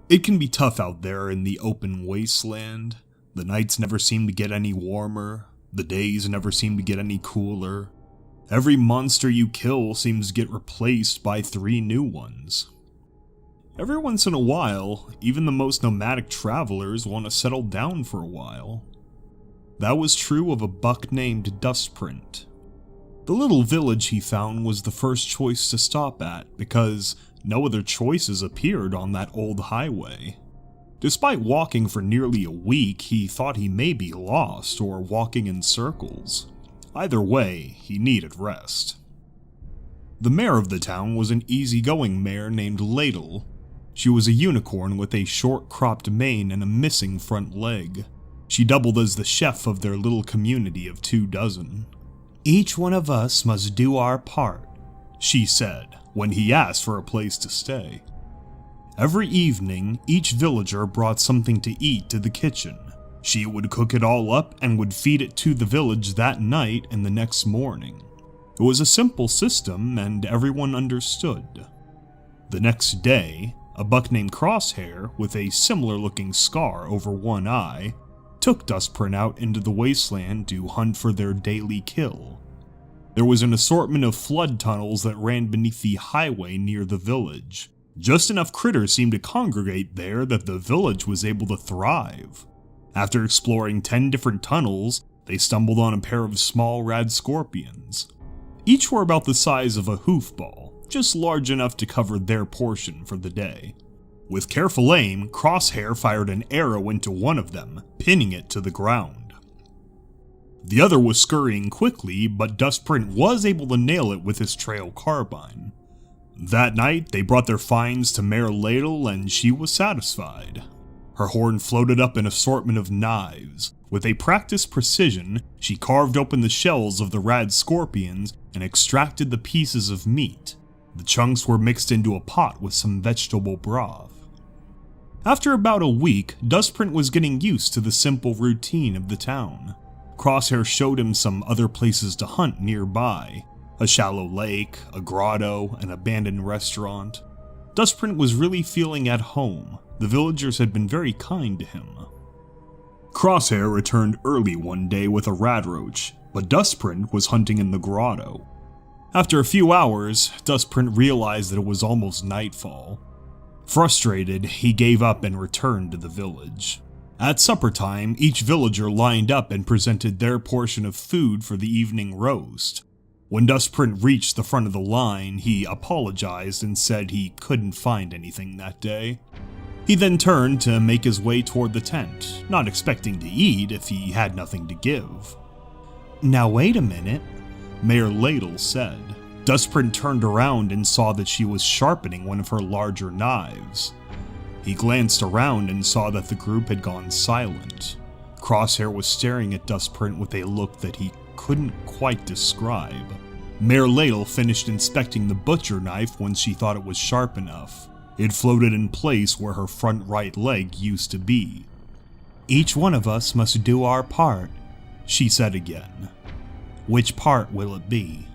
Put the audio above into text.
It can be tough out there in the open wasteland. The nights never seem to get any warmer. The days never seem to get any cooler. Every monster you kill seems to get replaced by 3 new ones. Every once in a while, even the most nomadic travelers want to settle down for a while. That was true of a buck named Dustprint. The little village he found was the first choice to stop at because no other choices appeared on that old highway. Despite walking for nearly a week, he thought he may be lost or walking in circles. Either way, he needed rest. The mayor of the town was an easygoing mare named Ladle. She was a unicorn with a short-cropped mane and a missing front leg. She doubled as the chef of their little community of 24. "Each one of us must do our part," she said when he asked for a place to stay. Every evening, each villager brought something to eat to the kitchen. She would cook it all up and would feed it to the village that night and the next morning. It was a simple system and everyone understood. The next day, a buck named Crosshair, with a similar looking scar over one eye, took Dustprint out into the wasteland to hunt for their daily kill. There was an assortment of flood tunnels that ran beneath the highway near the village. Just enough critters seemed to congregate there that the village was able to thrive. After exploring 10 different tunnels, they stumbled on a pair of small rad scorpions. Each were about the size of a hoofball, just large enough to cover their portion for the day. With careful aim, Crosshair fired an arrow into one of them, pinning it to the ground. The other was scurrying quickly, but Dustprint was able to nail it with his trail carbine. That night, they brought their finds to Mare Ladle and she was satisfied. Her horn floated up an assortment of knives. With a practiced precision, she carved open the shells of the rad scorpions and extracted the pieces of meat. The chunks were mixed into a pot with some vegetable broth. After about a week, Dustprint was getting used to the simple routine of the town. Crosshair showed him some other places to hunt nearby. A shallow lake, a grotto, an abandoned restaurant. Dustprint was really feeling at home. The villagers had been very kind to him. Crosshair returned early one day with a radroach, but Dustprint was hunting in the grotto. After a few hours, Dustprint realized that it was almost nightfall. Frustrated, he gave up and returned to the village. At supper time, each villager lined up and presented their portion of food for the evening roast. When Dustprint reached the front of the line, he apologized and said he couldn't find anything that day. He then turned to make his way toward the tent, not expecting to eat if he had nothing to give. "Now wait a minute," Mayor Ladle said. Dustprint turned around and saw that she was sharpening one of her larger knives. He glanced around and saw that the group had gone silent. Crosshair was staring at Dustprint with a look that he couldn't quite describe. Mayor Ladle finished inspecting the butcher knife when she thought it was sharp enough. It floated in place where her front right leg used to be. "Each one of us must do our part," she said again. "Which part will it be?"